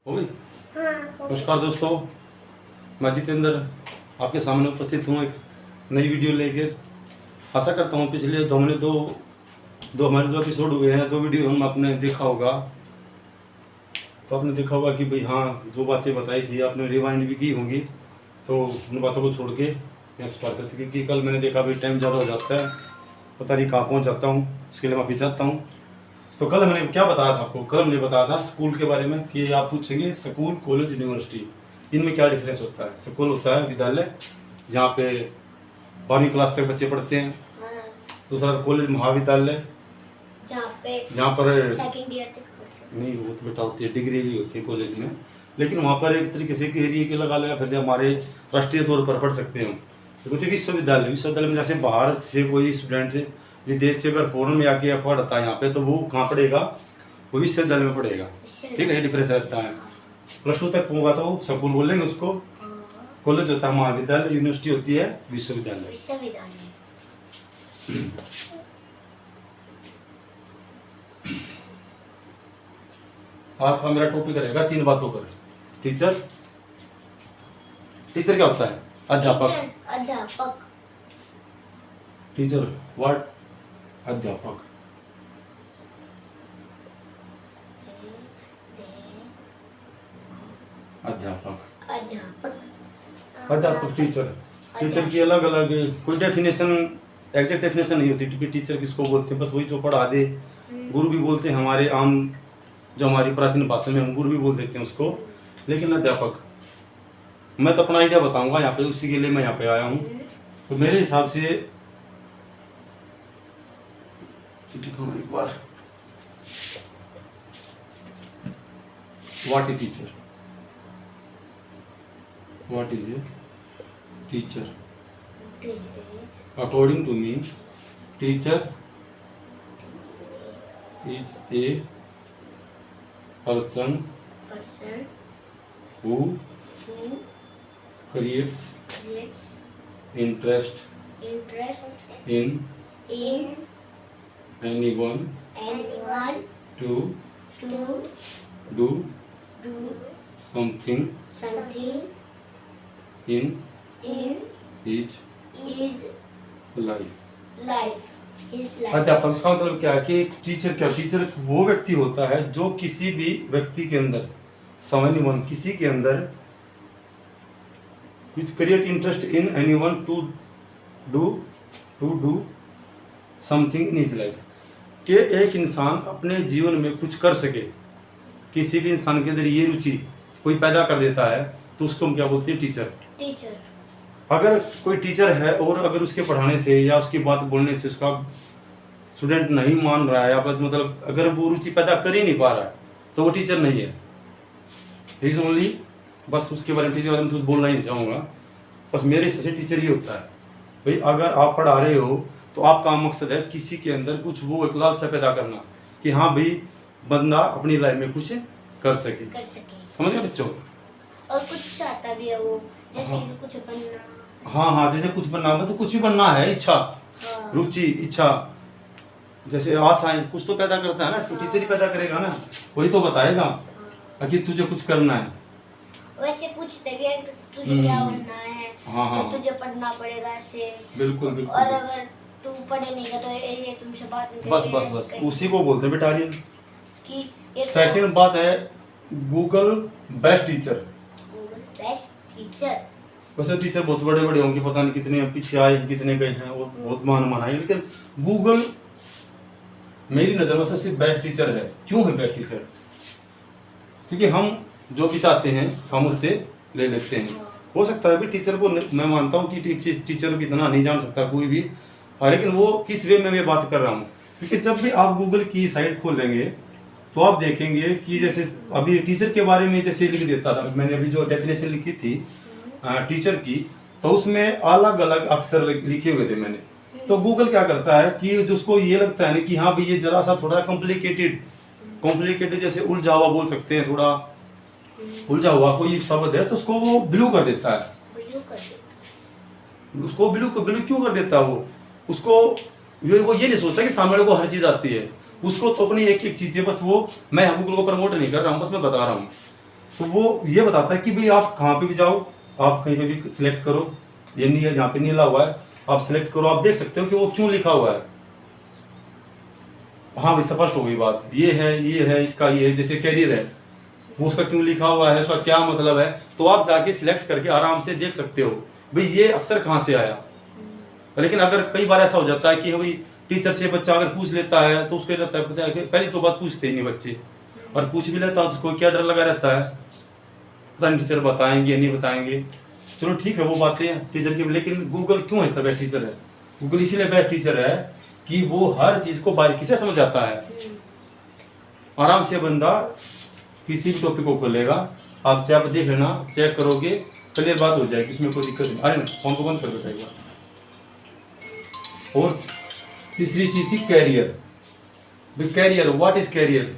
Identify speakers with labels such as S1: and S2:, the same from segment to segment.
S1: हो गई। नमस्कार दोस्तों, मैं जितेंद्र आपके सामने उपस्थित हूँ एक नई वीडियो लेकर। आशा करता हूँ पिछले दो हमारे जो एपिसोड हुए हैं, 2 वीडियो हम आपने देखा होगा, तो आपने देखा होगा कि भाई हाँ, जो बातें बताई थी आपने रिवाइंड भी की होंगी, तो उन बातों को छोड़ के यहाँ स्टार्ट करते, क्योंकि कल मैंने देखा भाई टाइम ज़्यादा हो जाता है, पता नहीं कहाँ पहुँच जाता हूँ, इसके लिए माफ़ी चाहता हूँ। तो कल मैंने क्या बताया था आपको, कल मैंने बताया था स्कूल के बारे में कि आप पूछेंगे स्कूल, कॉलेज, यूनिवर्सिटी, इनमें क्या डिफरेंस होता है। स्कूल होता है विद्यालय, जहाँ पे 12वीं क्लास तक बच्चे पढ़ते हैं। दूसरा कॉलेज महाविद्यालय, जहाँ पर
S2: सेकंड ईयर तक पढ़ते हैं।
S1: नहीं, वो तो बेटा होती है, डिग्री भी होती है कॉलेज में, लेकिन वहाँ पर एक तरीके से एरिया के लगा लिया, फिर जो हमारे राष्ट्रीय तौर पर पढ़ सकते हैं। तो कुछ विश्वविद्यालय में जैसे बाहर से कोई स्टूडेंट विदेश से अगर फॉरेन में आके पढ़ता है यहाँ पे, तो वो कहाँ पढ़ेगा, वो विश्वविद्यालय में पढ़ेगा। ठीक है, ये डिफरेंस रहता है। +2 तक होगा तो स्कूल बोलेंगे उसको, कॉलेज होता है महाविद्यालय, यूनिवर्सिटी होती है विश्वविद्यालय। आज का मेरा टॉपिक रहेगा 3 बातों पर। टीचर क्या होता है?
S2: अध्यापक।
S1: Teacher what? अध्यापक। अध्यापक टीचर की अलग अलग कोई डेफिनेशन, एग्जैक्ट डेफिनेशन नहीं होती कि टीचर किसको बोलते हैं, बस वही जो पढ़ा दे। गुरु भी बोलते हैं हमारे आम, जो हमारी प्राचीन भाषा में हम गुरु भी बोल देते हैं उसको। लेकिन अध्यापक, मैं तो अपना आइडिया बताऊंगा यहाँ पे, उसी के लिए मैं यहाँ पे आया हूँ। तो मेरे हिसाब से एक बार, what is teacher? What is a teacher? According to me, teacher is a person who creates interest in anyone to do something in his life. अध्यापक का मतलब क्या है कि टीचर वो व्यक्ति होता है जो किसी भी व्यक्ति के अंदर, समझ किसी के अंदर which create interest in anyone to do something in his life, कि एक इंसान अपने जीवन में कुछ कर सके। किसी भी इंसान के अंदर ये रुचि कोई पैदा कर देता है, तो उसको हम क्या बोलते हैं? टीचर। अगर कोई टीचर है और अगर उसके पढ़ाने से या उसकी बात बोलने से उसका स्टूडेंट नहीं मान रहा है, या मतलब अगर वो रुचि पैदा कर ही नहीं पा रहा है, तो वो टीचर नहीं है। इज ओनली, बस उसके बारे में टीचर बारे में कुछ बोलना ही नहीं चाहूँगा। बस मेरे हिसाब से टीचर ही होता है भाई, अगर आप पढ़ा रहे हो तो आपका मकसद है किसी के अंदर कुछ वो एक लालसा पैदा करना कि हाँ भाई, बंदा अपनी लाइफ में कुछ कर सके। समझ गए बच्चों?
S2: और कुछ आता भी है वो, जैसे कि कुछ बनना।
S1: हाँ, जैसे कुछ बनना, मतलब कुछ भी बनना है, इच्छा, रुचि, इच्छा, जैसे आशाएं, कुछ तो पैदा करता है ना, तो टीचर ही पैदा करेगा ना, वही तो बताएगा कि तुझे कुछ करना है।
S2: वैसे पूछते भी है तुझे क्या बनना है, तो तुझे पढ़ना पड़ेगा ऐसे।
S1: बिल्कुल।
S2: और अगर तू पढ़े नहीं तो ये तुमसे बात नहीं
S1: करेगा। बस उसी को बोलते हैं बेटारियन।
S2: कि
S1: सेकंड बात है गूगल बेस्ट टीचर। वैसे टीचर बहुत बड़े बड़े होंगे, पता नहीं कितने पीछे आए, कितने गए हैं, वो बहुत महान है, लेकिन गूगल मेरी नज़र में सबसे बेस्ट टीचर है। क्यों है बेस्ट टीचर? क्योंकि हम जो भी चाहते हैं हम उससे ले लेते हैं। हो सकता है भी टीचर को, मैं मानता हूँ कि टीचर को इतना नहीं जान सकता कोई भी, लेकिन वो किस वे में मैं बात कर रहा हूँ, क्योंकि जब भी आप गूगल की साइट खोल लेंगे तो आप देखेंगे कि जैसे अभी टीचर के बारे में जैसे लिख देता था, मैंने अभी जो डेफिनेशन लिखी थी टीचर की, तो उसमें अलग अलग अक्षर लिखे हुए थे मैंने। तो गूगल क्या करता है कि जिसको ये लगता है ना कि हाँ भाई ये जरा सा थोड़ा कॉम्प्लिकेटेड, जैसे उलझा हुआ बोल सकते हैं, थोड़ा उलझा हुआ कोई शब्द है, तो उसको वो ब्लू कर देता है। उसको ब्लू क्यों कर देता है? वो उसको वो ये नहीं सोचता कि सामने वाले को हर चीज़ आती है, उसको तो अपनी एक एक चीज़ें, बस वो, मैं गूगल को प्रमोट नहीं कर रहा हूँ, बस मैं बता रहा हूँ तो वो ये बताता है कि भाई आप कहाँ पे भी जाओ, आप कहीं पे भी सिलेक्ट करो, ये नहीं है जहाँ पे नीला हुआ है आप सिलेक्ट करो, आप देख सकते हो कि वो क्यों लिखा हुआ है। हाँ भाई स्पष्ट हो गई बात, ये है इसका, ये है जैसे कैरियर है वो उसका क्यों लिखा हुआ है, उसका क्या मतलब है, तो आप जाके सिलेक्ट करके आराम से देख सकते हो भाई ये अक्षर कहाँ से आया। लेकिन अगर कई बार ऐसा हो जाता है कि भाई टीचर से बच्चा अगर पूछ लेता है तो उसको रहता है पता है कि पहली तो बात पूछते ही नहीं बच्चे, और पूछ भी लेता है तो उसको क्या डर लगा रहता है, पता नहीं टीचर बताएंगे नहीं बताएंगे। चलो ठीक है वो बातें हैं टीचर की, लेकिन गूगल क्यों इतना बेस्ट टीचर है? गूगल इसीलिए बेस्ट टीचर है कि वो हर चीज को बारीकी से समझ आता है। आराम से बंदा किसी भी टॉपिक को खोलेगा, आप चाहे देख लेना, चेक करोगे, क्लियर बात हो जाएगी, इसमें कोई दिक्कत नहीं। अरे फोन को बंद कर देता एक बार। और तीसरी चीज थी कैरियर। भाई कैरियर, व्हाट इज कैरियर?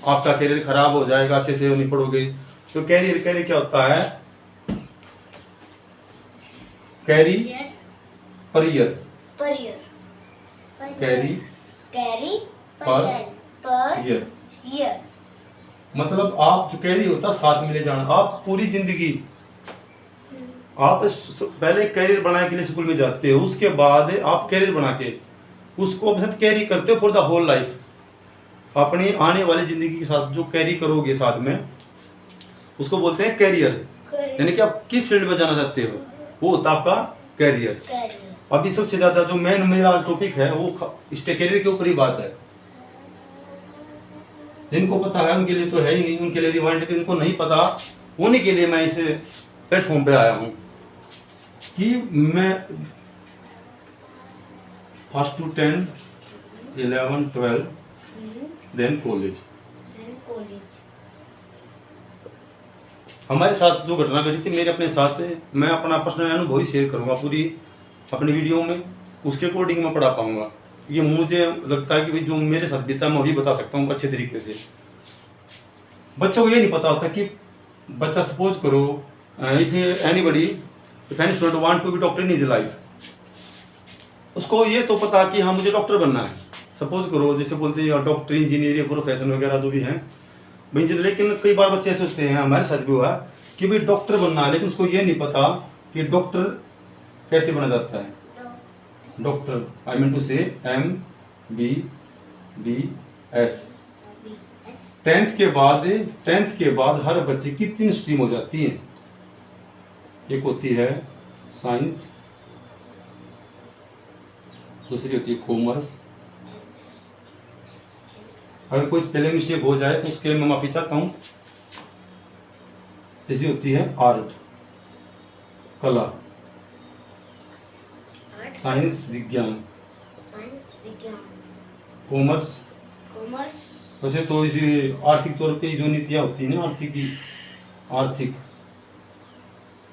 S1: आपका कैरियर खराब हो जाएगा, अच्छे से नहीं पढ़ोगे तो कैरियर क्या होता है? कैरी परियर, कैरी पर मतलब आप जो कैरी होता साथ में ले जाना। आप पूरी जिंदगी आप पहले कैरियर बनाने के लिए स्कूल में जाते हो, उसके बाद आप कैरियर बना के उसको अपने साथ कैरी करते हो फॉर द होल लाइफ। अपनी आने वाली जिंदगी के साथ जो कैरी करोगे साथ में उसको बोलते हैं कैरियर। यानी कि आप किस फील्ड में जाना चाहते हो वो होता है आपका कैरियर। अभी सबसे ज्यादा जो मेरा आज टॉपिक है वो कैरियर के ऊपर ही बात है। जिनको पता है उनके लिए तो है ही नहीं, उनके लिए रिवाइंड, इनको नहीं पता उन्हीं के लिए मैं इस प्लेटफॉर्म पे आया हूँ कि मैं फर्स्ट टू 10, 11, 12 देन कॉलेज। हमारे साथ जो घटना घटी थी मेरे अपने साथ, मैं अपना पर्सनल अनुभव ही शेयर करूंगा पूरी अपनी वीडियो में, उसके अकॉर्डिंग मैं पढ़ा पाऊंगा। ये मुझे लगता है कि भाई जो मेरे साथ बीता मैं वही बता सकता हूँ अच्छे तरीके से। बच्चों को ये नहीं पता होता कि बच्चा सपोज करो if any student want to be doctor in his life, उसको ये तो पता कि हाँ मुझे डॉक्टर बनना है। सपोज करो जैसे बोलते हैं डॉक्टर इंजीनियर प्रोफेशन वगैरह जो भी हैं भाई, लेकिन कई बार बच्चे ऐसे होते हैं, हमारे साथ भी हुआ कि भाई डॉक्टर बनना है, लेकिन उसको ये नहीं पता कि डॉक्टर कैसे बना जाता है। डॉक्टर आई मीन टू से MBBS। 10th के बाद हर बच्चे की 3 स्ट्रीम हो जाती है। एक होती है साइंस, दूसरी होती है कॉमर्स। अगर कोई स्पेलिंग मिस्टेक हो जाए तो उसके लिए मैं माफी चाहता हूँ। तीसरी होती है आर्ट, कला, साइंस विज्ञान, कॉमर्स। वैसे तो इसी आर्थिक तौर पे जो नीतियाँ होती है ना,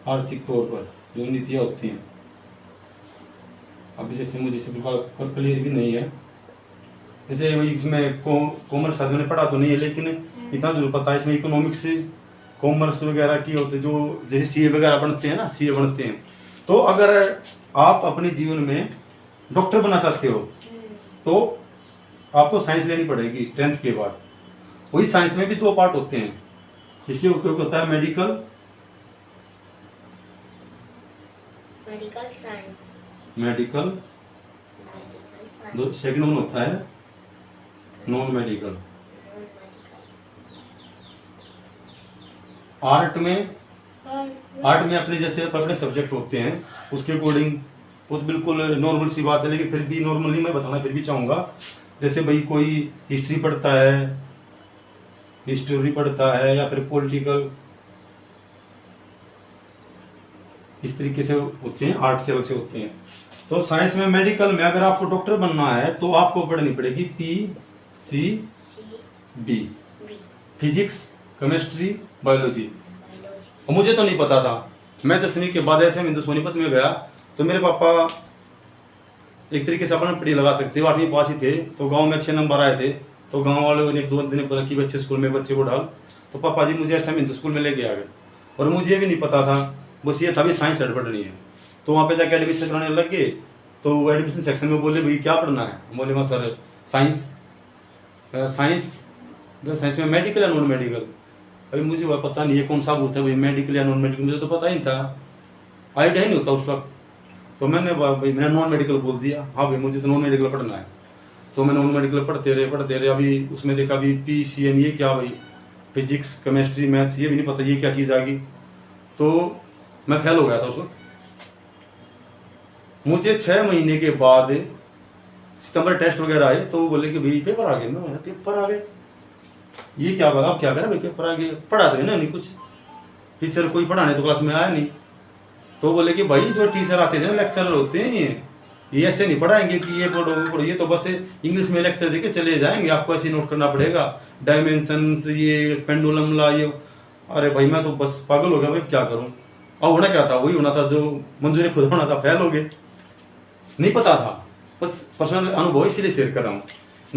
S1: आर्थिक तौर पर जो नीतियाँ होती हैं, अभी जैसे मुझे बिल्कुल क्लियर भी नहीं है। जैसे वही इसमें कॉमर्स साथ मैंने पढ़ा तो नहीं है, लेकिन इतना जरूर पता है इसमें इकोनॉमिक्स कॉमर्स वगैरह की होते जो जैसे सीए वगैरह बनते हैं ना, सीए बनते हैं। तो अगर आप अपने जीवन में डॉक्टर बनना चाहते हो तो आपको साइंस लेनी पड़ेगी 10th के बाद। वही साइंस में भी 2 पार्ट होते हैं, इसके उपयोग होता है मेडिकल साइंस, सेकंड वन होता है नॉन मेडिकल। आर्ट में अपने जैसे अपने सब्जेक्ट होते हैं उसके अकॉर्डिंग वो तो बिल्कुल नॉर्मल सी बात है, लेकिन फिर भी नॉर्मल नहीं मैं बताना फिर भी चाहूँगा। जैसे भाई कोई हिस्ट्री पढ़ता है या फिर पॉलिटिकल, इस तरीके से होते हैं, आर्ट के अलग से होते हैं। तो साइंस में मेडिकल में अगर आपको डॉक्टर बनना है तो आपको पढ़नी पड़ेगी PCB, फिजिक्स, केमिस्ट्री, बायोलॉजी। और मुझे तो नहीं पता था, मैं 10वीं के बाद ऐसे में सोनीपत में गया तो मेरे पापा एक तरीके से अपना पढ़ी लगा सकते हो, 8वीं पास ही थे, तो गांव में अच्छे नंबर आए थे, तो गांव वालों ने 1-2 दिन बोला कि बच्चे स्कूल में बच्चे को डाल, तो पापा जी मुझे ऐसे में स्कूल में लेके आ गए। और मुझे भी नहीं पता था, बस ये था भी साइंस साइड पढ़नी है। तो वहाँ पे जाके एडमिशन कराने लग गए, तो वो एडमिशन सेक्शन में बोले भाई क्या पढ़ना है, बोले वहाँ सर साइंस में मेडिकल या नॉन मेडिकल। अभी मुझे वह पता नहीं है कौन सा बूथ है भाई, मेडिकल या नॉन मेडिकल, मुझे तो पता ही नहीं था, आइडिया ही नहीं होता उस वक्त। तो मैंने भाई मैंने नॉन मेडिकल बोल दिया, हाँ भाई मुझे तो नॉन मेडिकल पढ़ना है। तो मैंने नॉन मेडिकल पढ़ते रहे, अभी उसमें देखा अभी PCM ये क्या भाई, फिजिक्स केमिस्ट्री मैथ ये भी नहीं पता ये क्या चीज़ आ गई। तो मैं फेल हो गया था उस वक्त। मुझे 6 महीने के बाद सितंबर टेस्ट वगैरह आए तो वो बोले कि भाई पेपर आ गए। मैं पेपर आ गए, ये क्या बात, आप क्या करें भाई पेपर आ गए, पढ़ा तो है ना नहीं कुछ, टीचर कोई पढ़ाने तो क्लास में आया नहीं। तो बोले कि भाई जो टीचर आते थे ना लेक्चरर होते हैं ये ऐसे नहीं पढ़ाएंगे कि ये पढ़ो वो पढ़ो, ये तो बस इंग्लिश में लेक्चर देके चले जाएंगे, आपको ऐसे नोट करना पड़ेगा डायमेंशंस ये पेंडुलम ला ये। अरे भाई मैं तो बस पागल हो गया भाई, क्या करूँ। अब होना क्या था, वही होना था जो मंजू ने खुद होना था, फेल हो गए। नहीं पता था, बस पर्सनल अनुभव इसलिए शेयर कर रहा हूँ।